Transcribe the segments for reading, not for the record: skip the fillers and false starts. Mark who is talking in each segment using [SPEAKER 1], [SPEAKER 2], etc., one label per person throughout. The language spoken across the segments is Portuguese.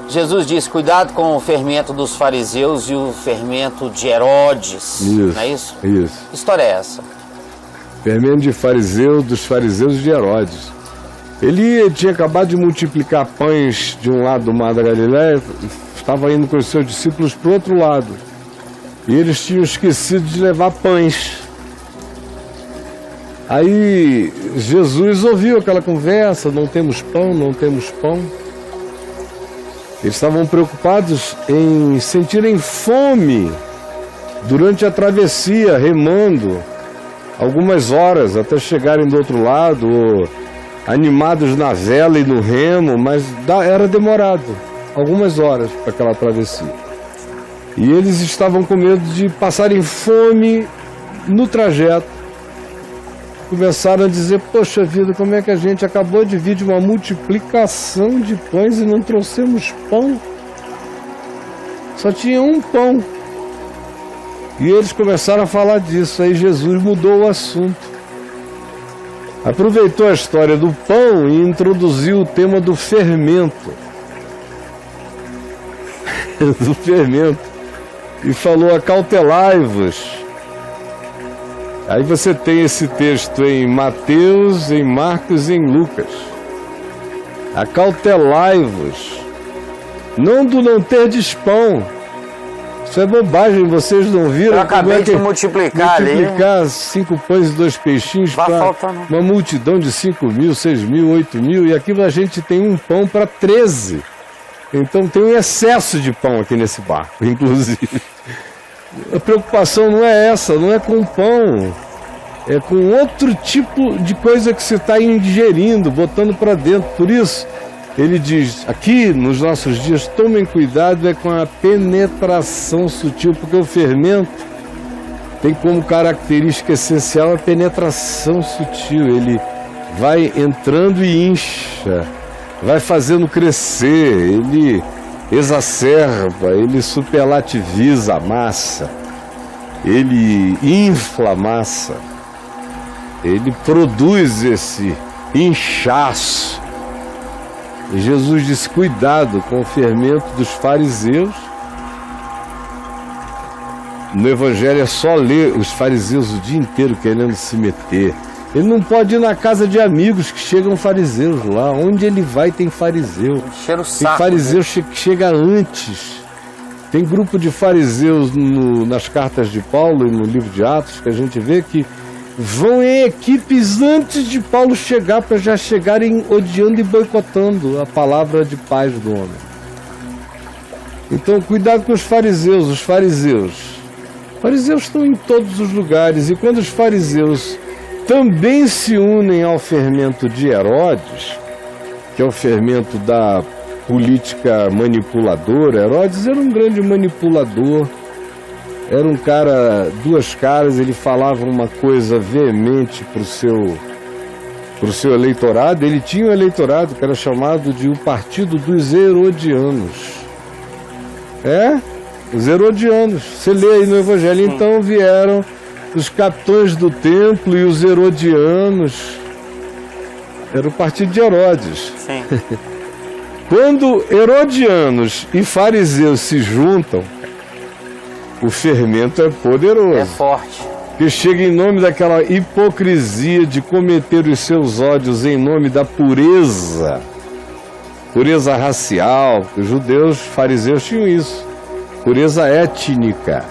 [SPEAKER 1] Jesus disse, cuidado com o fermento dos fariseus e o fermento de Herodes.
[SPEAKER 2] Isso,
[SPEAKER 1] não é isso?
[SPEAKER 2] Isso.
[SPEAKER 1] Que história é essa?
[SPEAKER 2] Fermento de fariseu, dos fariseus de Herodes. Ele tinha acabado de multiplicar pães de um lado do mar da Galileia, estava indo com os seus discípulos para o outro lado. E eles tinham esquecido de levar pães. Aí Jesus ouviu aquela conversa, não temos pão, não temos pão. Eles estavam preocupados em sentirem fome durante a travessia, remando algumas horas até chegarem do outro lado, animados na vela e no remo, mas era demorado, algumas horas para aquela travessia. E eles estavam com medo de passarem fome no trajeto. Começaram a dizer, poxa vida, como é que a gente acabou de vir de uma multiplicação de pães e não trouxemos pão? Só tinha um pão. E eles começaram a falar disso, aí Jesus mudou o assunto. Aproveitou a história do pão e introduziu o tema do fermento. Do fermento. E falou, acautelai-vos. Aí você tem esse texto em Mateus, em Marcos e em Lucas. Acautelai-vos, não do não terdes pão. Isso é bobagem, vocês não viram?
[SPEAKER 1] Eu acabei de multiplicar ali.
[SPEAKER 2] Multiplicar 5 pães e 2 peixinhos para uma multidão de 5 mil, 6 mil, 8 mil. E aqui a gente tem um pão para 13. Então tem um excesso de pão aqui nesse barco, inclusive. A preocupação não é essa, não é com pão, é com outro tipo de coisa que você está ingerindo, botando para dentro. Por isso, ele diz, aqui nos nossos dias, tomem cuidado com a penetração sutil, porque o fermento tem como característica essencial a penetração sutil. Ele vai entrando e incha, vai fazendo crescer, ele exacerba, ele superlativiza a massa, ele infla a massa, ele produz esse inchaço. E Jesus disse, cuidado com o fermento dos fariseus. No Evangelho é só ler os fariseus o dia inteiro querendo se meter. Ele não pode ir na casa de amigos que chegam fariseus lá. Onde ele vai tem fariseu.
[SPEAKER 1] Cheira o saco,
[SPEAKER 2] tem fariseu que chega antes. Tem grupo de fariseus nas cartas de Paulo e no livro de Atos que a gente vê que vão em equipes antes de Paulo chegar, para já chegarem odiando e boicotando a palavra de paz do homem. Então cuidado com os fariseus. Os fariseus estão em todos os lugares, e quando os fariseus também se unem ao fermento de Herodes, que é o fermento da política manipuladora. Herodes era um grande manipulador, era um cara, duas caras, ele falava uma coisa veemente para o seu eleitorado. Ele tinha um eleitorado que era chamado de o Partido dos Herodianos. Os Herodianos. Você lê aí no Evangelho. Então vieram os capitães do templo e os herodianos. Era o partido de Herodes.
[SPEAKER 1] Sim.
[SPEAKER 2] Quando herodianos e fariseus se juntam, o fermento é poderoso.
[SPEAKER 1] É forte.
[SPEAKER 2] Que chega em nome daquela hipocrisia de cometer os seus ódios em nome da pureza racial. Os judeus, fariseus tinham isso. Pureza étnica.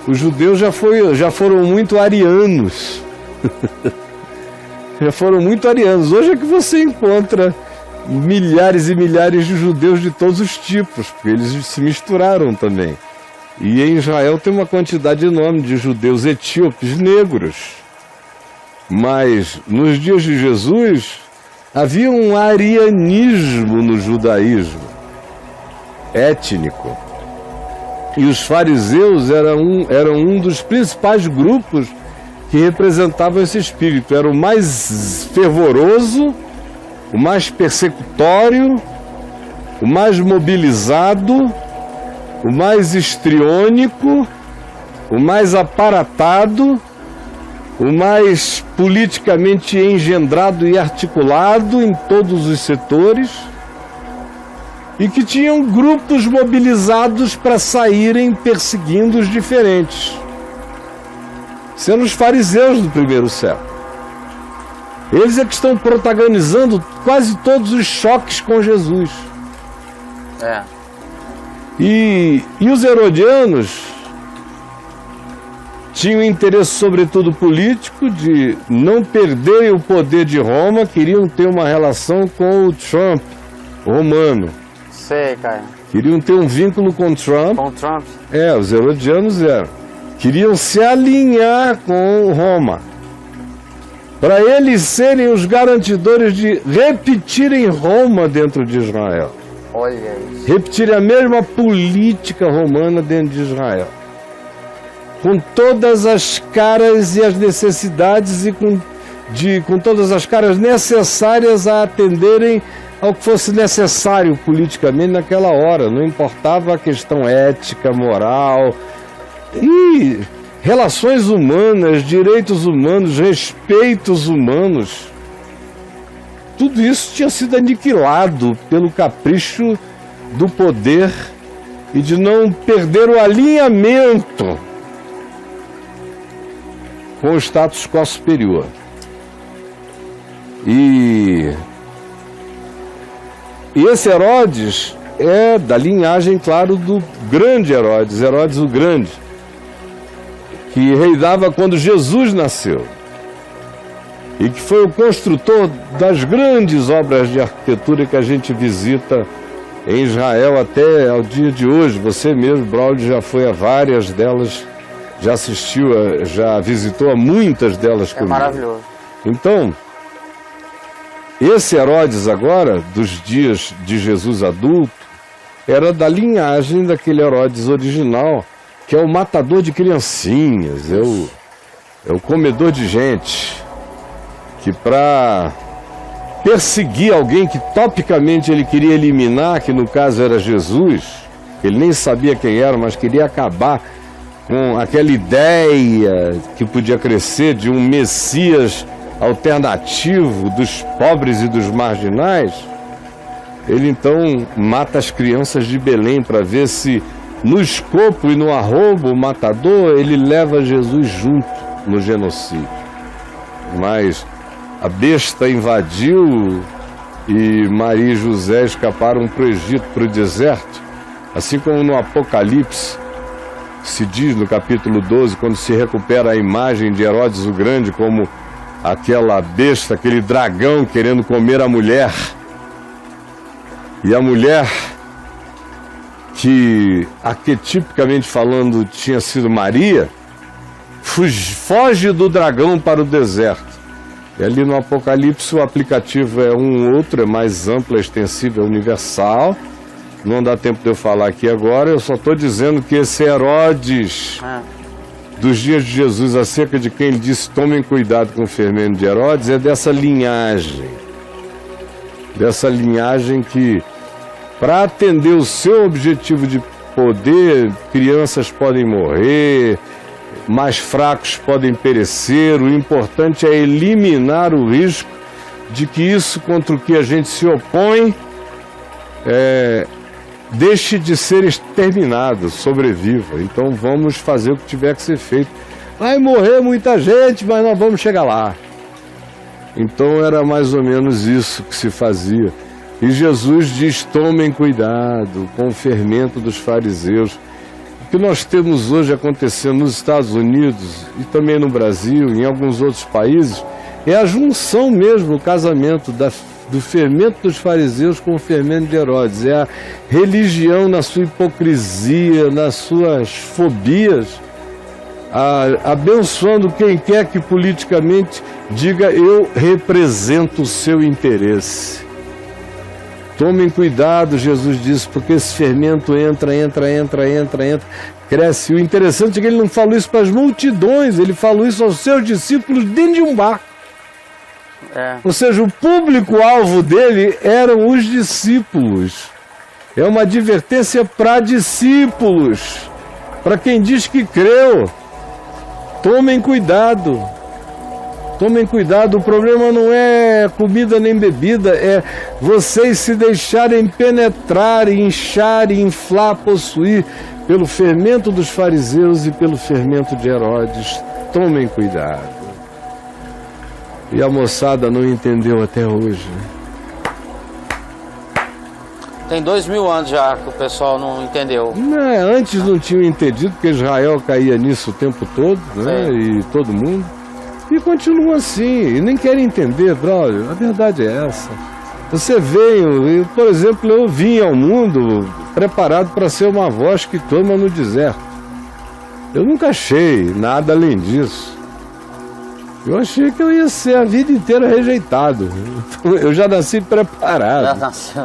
[SPEAKER 2] Os judeus já foram muito arianos. Já foram muito arianos. Hoje é que você encontra milhares e milhares de judeus de todos os tipos, porque eles se misturaram também. E em Israel tem uma quantidade enorme de judeus etíopes negros. Mas nos dias de Jesus havia um arianismo no judaísmo étnico. E os fariseus eram um dos principais grupos que representavam esse espírito. Era o mais fervoroso, o mais persecutório, o mais mobilizado, o mais histriônico, o mais aparatado, o mais politicamente engendrado e articulado em todos os setores. e que tinham grupos mobilizados para saírem perseguindo os diferentes. Sendo os fariseus do primeiro século. Eles é que estão protagonizando quase todos os choques com Jesus. E os herodianos tinham interesse, sobretudo político, de não perderem o poder de Roma, queriam ter uma relação com o Trump romano.
[SPEAKER 1] Sei, cara.
[SPEAKER 2] Queriam ter um vínculo com Trump.
[SPEAKER 1] Com Trump?
[SPEAKER 2] Os herodianos queriam se alinhar com Roma, para eles serem os garantidores de repetirem Roma dentro de Israel.
[SPEAKER 1] Olha isso.
[SPEAKER 2] Repetirem a mesma política romana dentro de Israel. Com todas as caras e as necessidades e com todas as caras necessárias a atenderem ao que fosse necessário politicamente naquela hora. Não importava a questão ética, moral e relações humanas, direitos humanos, respeitos humanos. Tudo isso tinha sido aniquilado pelo capricho do poder e de não perder o alinhamento com o status quo superior. E esse Herodes é da linhagem, claro, do grande Herodes, Herodes o Grande, que reinava quando Jesus nasceu e que foi o construtor das grandes obras de arquitetura que a gente visita em Israel até ao dia de hoje. Você mesmo, Braulio, já foi a várias delas, já assistiu, já visitou a muitas delas comigo.
[SPEAKER 1] É maravilhoso.
[SPEAKER 2] Então, esse Herodes agora, dos dias de Jesus adulto, era da linhagem daquele Herodes original, que é o matador de criancinhas, é o comedor de gente, que para perseguir alguém que topicamente ele queria eliminar, que no caso era Jesus, ele nem sabia quem era, mas queria acabar com aquela ideia que podia crescer de um Messias alternativo dos pobres e dos marginais. Ele então mata as crianças de Belém para ver se no escopo e no arrobo matador ele leva Jesus junto no genocídio. Mas a besta invadiu e Maria e José escaparam para o Egito, para o deserto, assim como no Apocalipse se diz no capítulo 12, quando se recupera a imagem de Herodes o Grande como aquela besta, aquele dragão querendo comer a mulher. E a mulher, que arquetipicamente falando tinha sido Maria, foge do dragão para o deserto. E ali no Apocalipse o aplicativo é um outro, é mais amplo, é extensível, é universal. Não dá tempo de eu falar aqui agora, eu só estou dizendo que esse Herodes dos dias de Jesus, acerca de quem ele disse tomem cuidado com o fermento de Herodes, é dessa linhagem que, para atender o seu objetivo de poder, crianças podem morrer, mais fracos podem perecer. O importante é eliminar o risco de que isso contra o que a gente se opõe deixe de ser exterminado, sobreviva. Então vamos fazer o que tiver que ser feito. Vai morrer muita gente, mas nós vamos chegar lá. Então era mais ou menos isso que se fazia. E Jesus diz, tomem cuidado com o fermento dos fariseus. O que nós temos hoje acontecendo nos Estados Unidos e também no Brasil, em alguns outros países, é a junção mesmo, o casamento do fermento dos fariseus com o fermento de Herodes. É a religião na sua hipocrisia, nas suas fobias, abençoando quem quer que politicamente diga eu represento o seu interesse. Tomem cuidado, Jesus disse, porque esse fermento entra, cresce. O interessante é que ele não falou isso para as multidões, ele falou isso aos seus discípulos dentro de um barco. Ou seja, o público-alvo dele eram os discípulos. É uma advertência para discípulos, para quem diz que creu. Tomem cuidado. Tomem cuidado, o problema não é comida nem bebida, é vocês se deixarem penetrar, inchar, inflar, possuir pelo fermento dos fariseus e pelo fermento de Herodes. Tomem cuidado. E a moçada não entendeu até hoje.
[SPEAKER 1] Tem 2000 anos já que o pessoal não entendeu.
[SPEAKER 2] Antes não tinham entendido, porque Israel caía nisso o tempo todo, né? E todo mundo. E continua assim, e nem querem entender, brother. A verdade é essa. Você veio, por exemplo, eu vim ao mundo preparado para ser uma voz que clama no deserto. Eu nunca achei nada além disso. Eu achei que eu ia ser a vida inteira rejeitado. Eu já nasci preparado.
[SPEAKER 1] Já nasceu.